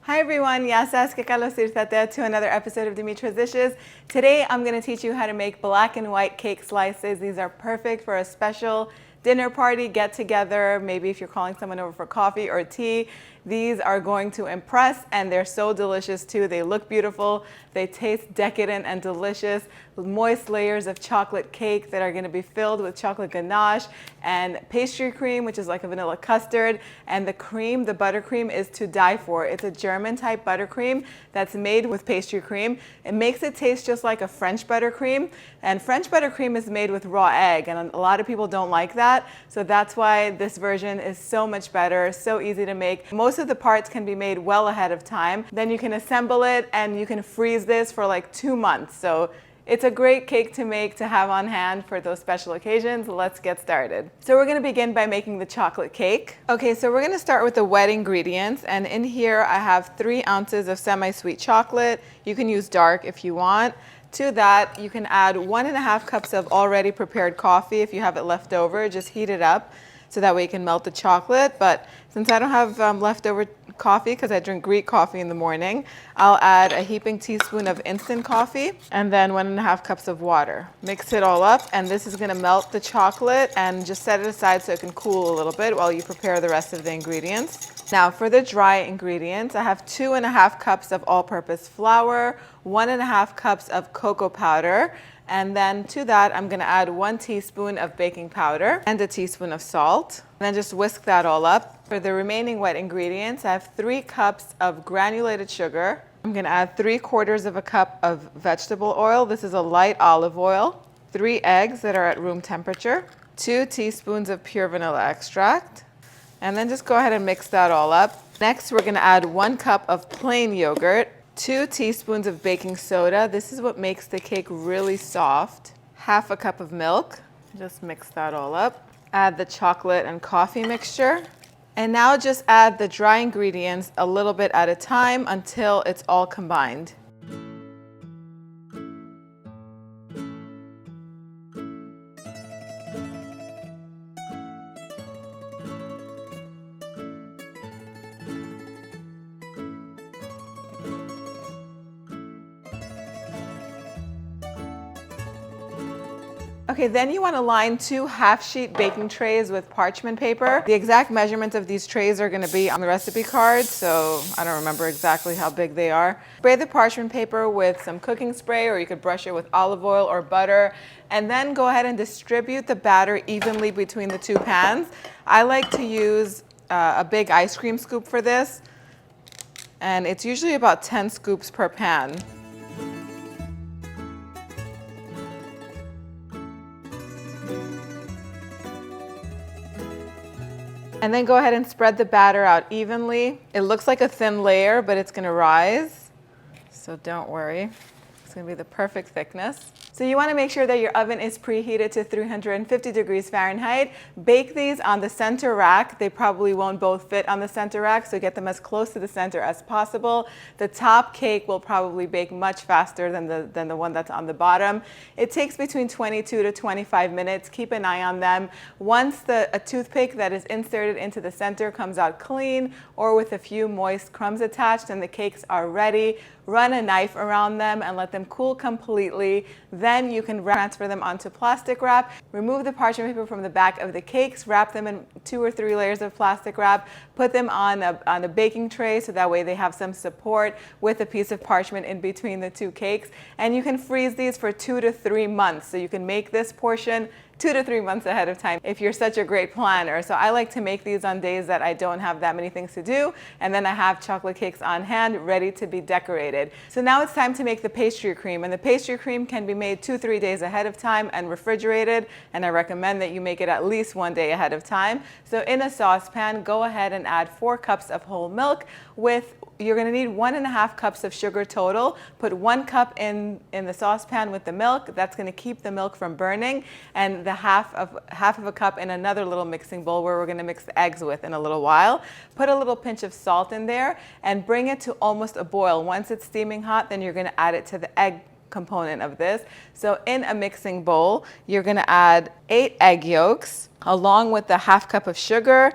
Hi everyone, ya sabes que Carlos irte to another episode of Dimitra's Dishes. Today I'm going to teach you how to make black and white cake slices. These are perfect for a special dinner party, get together, maybe if you're calling someone over for coffee or tea. These are going to impress, and they're so delicious too. They look beautiful, they taste decadent and delicious. Moist layers of chocolate cake that are going to be filled with chocolate ganache and pastry cream, which is like a vanilla custard. And the cream, the buttercream, is to die for. It's a German type buttercream that's made with pastry cream. It makes it taste just like a French buttercream. And French buttercream is made with raw egg, and a lot of people don't like that. So that's why this version is so much better, so easy to make. Most of the parts can be made well ahead of time. Then you can assemble it and you can freeze this for like 2 months. So it's a great cake to make, to have on hand for those special occasions. Let's get started. So we're gonna begin by making the chocolate cake. Okay, so we're gonna start with the wet ingredients. And in here I have 3 ounces of semi-sweet chocolate. You can use dark if you want. To that, you can add 1.5 cups of already prepared coffee if you have it left over. Just heat it up so that way you can melt the chocolate. But since I don't have leftover coffee because I drink Greek coffee in the morning, I'll add a heaping teaspoon of instant coffee and then 1.5 cups of water. Mix it all up, and this is going to melt the chocolate, and just set it aside so it can cool a little bit while you prepare the rest of the ingredients. Now for the dry ingredients, I have 2.5 cups of all-purpose flour, 1.5 cups of cocoa powder, and then to that I'm going to add 1 teaspoon of baking powder and a teaspoon of salt. And then just whisk that all up. For the remaining wet ingredients, I have 3 cups of granulated sugar. I'm going to add 3/4 of a cup of vegetable oil. This is a light olive oil. 3 eggs that are at room temperature. 2 teaspoons of pure vanilla extract. And then just go ahead and mix that all up. Next, we're going to add 1 cup of plain yogurt. 2 teaspoons of baking soda. This is what makes the cake really soft. 1/2 cup of milk. Just mix that all up. Add the chocolate and coffee mixture. And now just add the dry ingredients a little bit at a time until it's all combined. Okay, then you want to line 2 half-sheet baking trays with parchment paper. The exact measurements of these trays are going to be on the recipe card, so I don't remember exactly how big they are. Spray the parchment paper with some cooking spray, or you could brush it with olive oil or butter, and then go ahead and distribute the batter evenly between the 2 pans. I like to use a big ice cream scoop for this, and it's usually about 10 scoops per pan. And then go ahead and spread the batter out evenly. It looks like a thin layer, but it's gonna rise. So don't worry, it's gonna be the perfect thickness. So you wanna make sure that your oven is preheated to 350 degrees Fahrenheit. Bake these on the center rack. They probably won't both fit on the center rack, so get them as close to the center as possible. The top cake will probably bake much faster than the one that's on the bottom. It takes between 22 to 25 minutes. Keep an eye on them. Once a toothpick that is inserted into the center comes out clean or with a few moist crumbs attached, and the cakes are ready. Run a knife around them and let them cool completely. Then you can transfer them onto plastic wrap. Remove the parchment paper from the back of the cakes, wrap them in 2 or 3 layers of plastic wrap, put them on a baking tray so that way they have some support with a piece of parchment in between the 2 cakes. And you can freeze these for 2 to 3 months. So you can make this portion 2 to 3 months ahead of time if you're such a great planner. So I like to make these on days that I don't have that many things to do, and then I have chocolate cakes on hand ready to be decorated. So now it's time to make the pastry cream, and the pastry cream can be made 2-3 days ahead of time and refrigerated, and I recommend that you make it at least 1 day ahead of time. So in a saucepan, go ahead and add 4 cups of whole milk with you're going to need 1.5 cups of sugar total. Put 1 cup in the saucepan with the milk. That's going to keep the milk from burning, and the half of a cup in another little mixing bowl where we're going to mix the eggs with in a little while. Put a little pinch of salt in there and bring it to almost a boil. Once it's steaming hot, then you're going to add it to the egg component of this. So in a mixing bowl, you're going to add 8 egg yolks along with the 1/2 cup of sugar,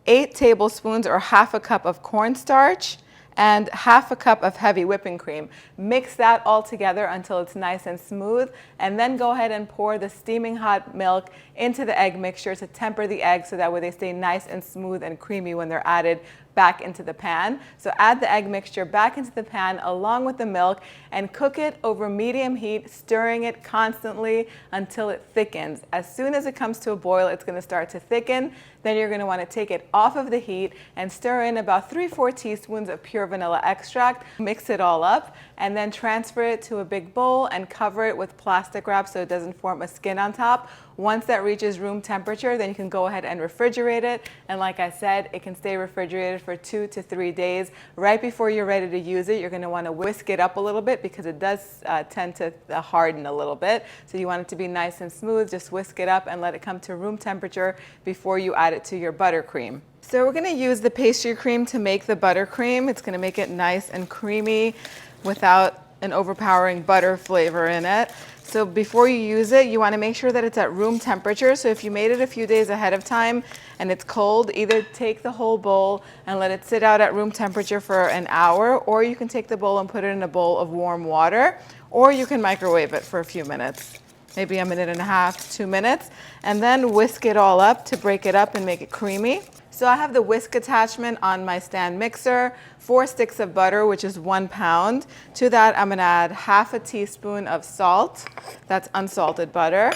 8 tablespoons or 1/2 cup of cornstarch, and half a cup of heavy whipping cream. Mix that all together until it's nice and smooth, and then go ahead and pour the steaming hot milk into the egg mixture to temper the eggs so that way they stay nice and smooth and creamy when they're added back into the pan. So add the egg mixture back into the pan along with the milk and cook it over medium heat, stirring it constantly until it thickens. As soon as it comes to a boil, it's going to start to thicken. Then you're going to want to take it off of the heat and stir in about 3-4 teaspoons of pure vanilla extract. Mix it all up and then transfer it to a big bowl and cover it with plastic wrap so it doesn't form a skin on top. Once that reaches room temperature, then you can go ahead and refrigerate it. And like I said, it can stay refrigerated for 2 to 3 days. Right before you're ready to use it, you're going to want to whisk it up a little bit because it does tend to harden a little bit. So you want it to be nice and smooth. Just whisk it up and let it come to room temperature before you add it to your buttercream. So we're going to use the pastry cream to make the buttercream. It's going to make it nice and creamy without an overpowering butter flavor in it. So before you use it, you want to make sure that it's at room temperature. So if you made it a few days ahead of time and it's cold, either take the whole bowl and let it sit out at room temperature for an hour, or you can take the bowl and put it in a bowl of warm water, or you can microwave it for a few minutes, maybe 1.5 minutes, 2 minutes, and then whisk it all up to break it up and make it creamy. So I have the whisk attachment on my stand mixer, 4 sticks of butter, which is 1 pound. To that, I'm gonna add half a teaspoon of salt, that's unsalted butter.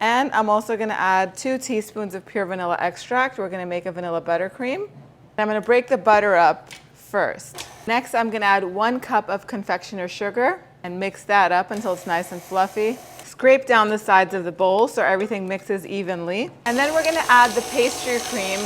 And I'm also gonna add 2 teaspoons of pure vanilla extract. We're gonna make a vanilla buttercream. I'm gonna break the butter up first. Next, I'm gonna add 1 cup of confectioner's sugar and mix that up until it's nice and fluffy. Scrape down the sides of the bowl so everything mixes evenly. And then we're gonna add the pastry cream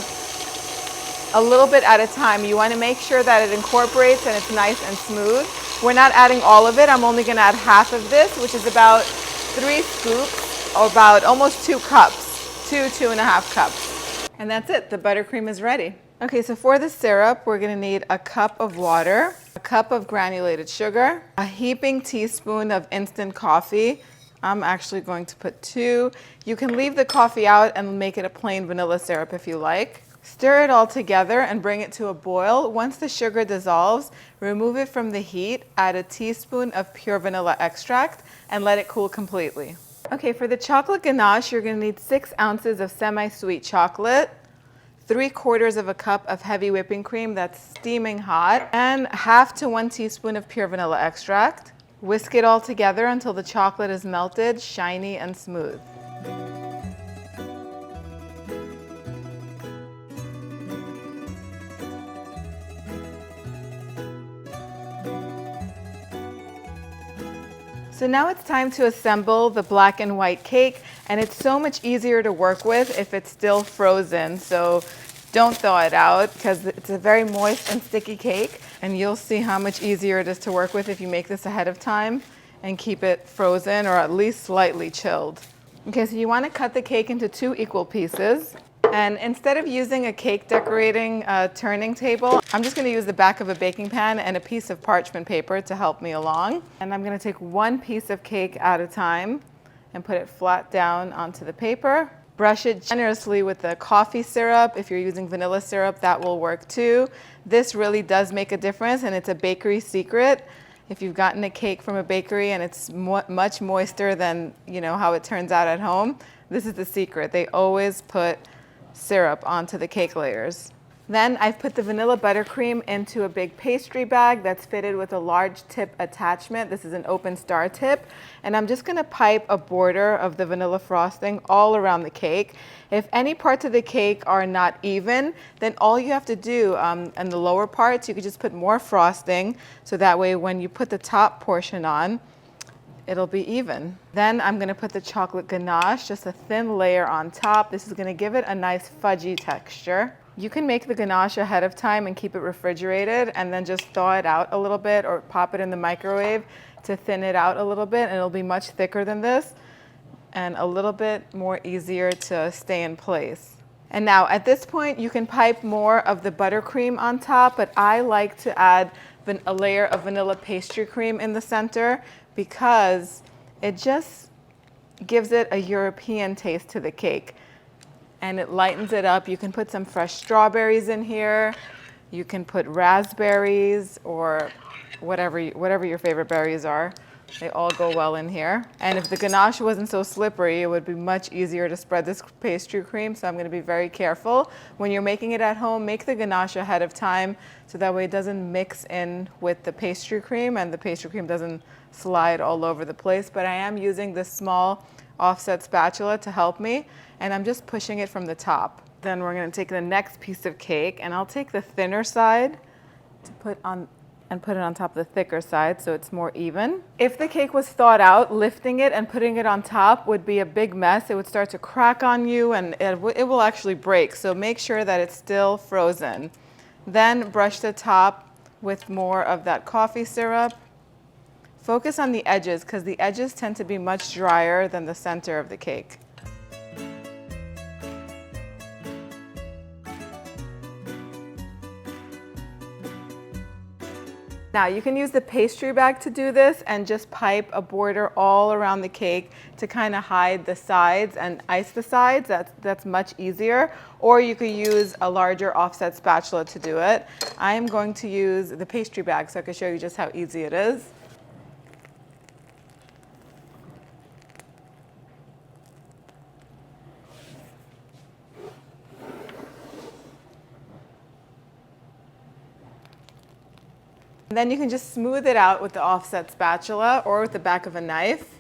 a little bit at a time. You want to make sure that it incorporates and it's nice and smooth. We're not adding all of it. I'm only going to add half of this, which is about 3 scoops, or about almost 2 cups, 2.5 cups. And that's it. The buttercream is ready. Okay, so for the syrup, we're going to need a cup of water, a cup of granulated sugar, a heaping teaspoon of instant coffee. I'm actually going to put 2. You can leave the coffee out and make it a plain vanilla syrup if you like. Stir it all together and bring it to a boil. Once the sugar dissolves, remove it from the heat, add a teaspoon of pure vanilla extract, and let it cool completely. Okay, for the chocolate ganache, you're going to need 6 ounces of semi-sweet chocolate, 3/4 of a cup of heavy whipping cream that's steaming hot, and half to 1 teaspoon of pure vanilla extract. Whisk it all together until the chocolate is melted, shiny, and smooth. So now it's time to assemble the black and white cake, and it's so much easier to work with if it's still frozen. So don't thaw it out because it's a very moist and sticky cake, and you'll see how much easier it is to work with if you make this ahead of time and keep it frozen or at least slightly chilled. Okay, so you want to cut the cake into 2 equal pieces. And instead of using a cake decorating turning table, I'm just going to use the back of a baking pan and a piece of parchment paper to help me along. And I'm going to take 1 piece of cake at a time and put it flat down onto the paper. Brush it generously with the coffee syrup. If you're using vanilla syrup, that will work too. This really does make a difference, and it's a bakery secret. If you've gotten a cake from a bakery and it's much moister than how it turns out at home, this is the secret. They always put syrup onto the cake layers. Then I've put the vanilla buttercream into a big pastry bag that's fitted with a large tip attachment. This is an open star tip. And I'm just going to pipe a border of the vanilla frosting all around the cake. If any parts of the cake are not even, then all you have to do in the lower parts, you could just put more frosting. So that way when you put the top portion on, it'll be even. Then I'm going to put the chocolate ganache, just a thin layer on top. This is going to give it a nice fudgy texture. You can make the ganache ahead of time and keep it refrigerated and then just thaw it out a little bit or pop it in the microwave to thin it out a little bit, and it'll be much thicker than this and a little bit more easier to stay in place. And now at this point you can pipe more of the buttercream on top, but I like to add a layer of vanilla pastry cream in the center because it just gives it a European taste to the cake and it lightens it up. You can put some fresh strawberries in here. You can put raspberries or whatever your favorite berries are. They all go well in here. And if the ganache wasn't so slippery, it would be much easier to spread this pastry cream. So I'm going to be very careful. When you're making it at home, make the ganache ahead of time so that way it doesn't mix in with the pastry cream and the pastry cream doesn't slide all over the place. But I am using this small offset spatula to help me, and I'm just pushing it from the top. Then we're going to take the next piece of cake, and I'll take the thinner side to put it on top of the thicker side so it's more even. If the cake was thawed out, lifting it and putting it on top would be a big mess. It would start to crack on you and it will actually break. So make sure that it's still frozen. Then brush the top with more of that coffee syrup. Focus on the edges because the edges tend to be much drier than the center of the cake. Now you can use the pastry bag to do this and just pipe a border all around the cake to kind of hide the sides and ice the sides. That's much easier. Or you could use a larger offset spatula to do it. I am going to use the pastry bag so I can show you just how easy it is. Then you can just smooth it out with the offset spatula or with the back of a knife.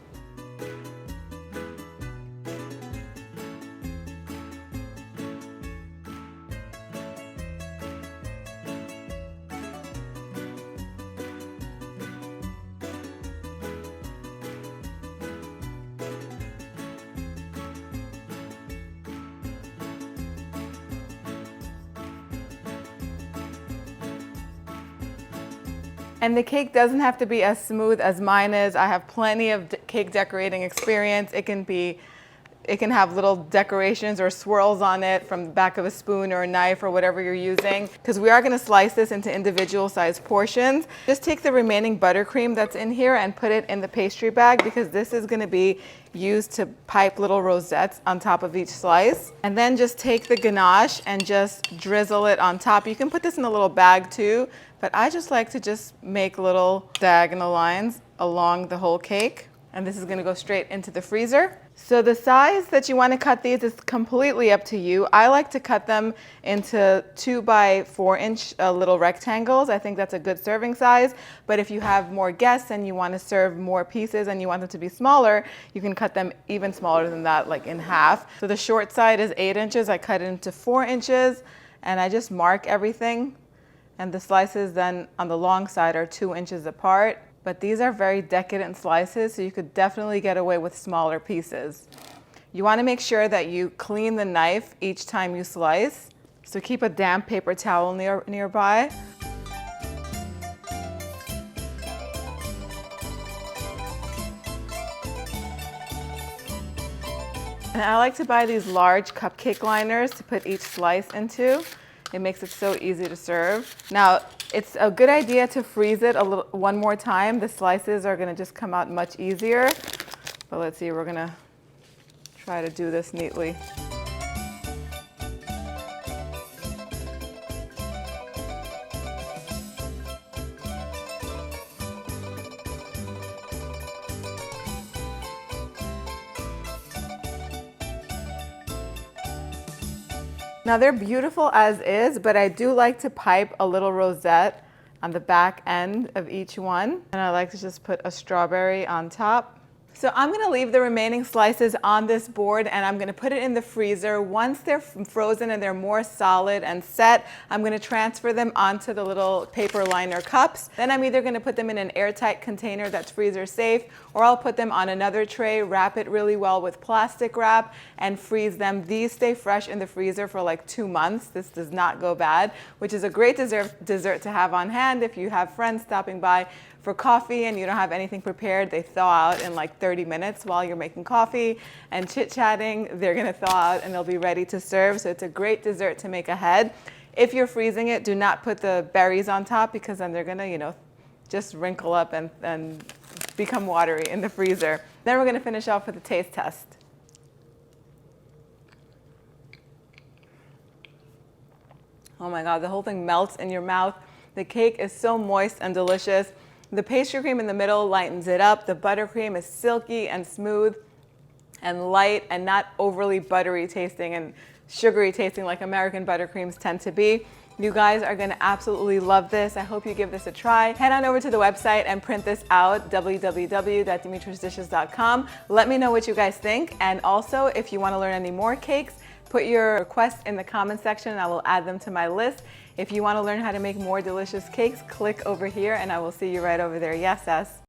And the cake doesn't have to be as smooth as mine is. I have plenty of cake decorating experience. It can have little decorations or swirls on it from the back of a spoon or a knife or whatever you're using. Because we are going to slice this into individual sized portions. Just take the remaining buttercream that's in here and put it in the pastry bag because this is going to be used to pipe little rosettes on top of each slice. And then just take the ganache and just drizzle it on top. You can put this in a little bag too, but I just like to just make little diagonal lines along the whole cake. And this is going to go straight into the freezer. So the size that you want to cut these is completely up to you. I like to cut them into 2 by 4 inch little rectangles. I think that's a good serving size. But if you have more guests and you want to serve more pieces and you want them to be smaller, you can cut them even smaller than that, like in half. So the short side is 8 inches. I cut it into 4 inches and I just mark everything. And the slices then on the long side are 2 inches apart. But these are very decadent slices, so you could definitely get away with smaller pieces. You want to make sure that you clean the knife each time you slice. So keep a damp paper towel nearby. And I like to buy these large cupcake liners to put each slice into. It makes it so easy to serve. Now, it's a good idea to freeze it one more time. The slices are going to just come out much easier. But let's see, we're going to try to do this neatly. Now they're beautiful as is, but I do like to pipe a little rosette on the back end of each one. And I like to just put a strawberry on top. So I'm going to leave the remaining slices on this board and I'm going to put it in the freezer. Once they're frozen and they're more solid and set, I'm going to transfer them onto the little paper liner cups. Then I'm either going to put them in an airtight container that's freezer safe, or I'll put them on another tray, wrap it really well with plastic wrap, and freeze them. These stay fresh in the freezer for like 2 months. This does not go bad, which is a great dessert to have on hand if you have friends stopping by for coffee and you don't have anything prepared. They thaw out in like 30 minutes while you're making coffee and chit-chatting. They're going to thaw out and they'll be ready to serve. So it's a great dessert to make ahead. If you're freezing it, do not put the berries on top because then they're going to, just wrinkle up and become watery in the freezer. Then we're going to finish off with a taste test. Oh my God, the whole thing melts in your mouth. The cake is so moist and delicious. The pastry cream in the middle lightens it up. The buttercream is silky and smooth and light and not overly buttery tasting and sugary tasting like American buttercreams tend to be. You guys are gonna absolutely love this. I hope you give this a try. Head on over to the website and print this out, www.dimitrasdishes.com. Let me know what you guys think. And also, if you wanna learn any more cakes, put your requests in the comment section and I will add them to my list. If you wanna learn how to make more delicious cakes, click over here and I will see you right over there. Yes, yes.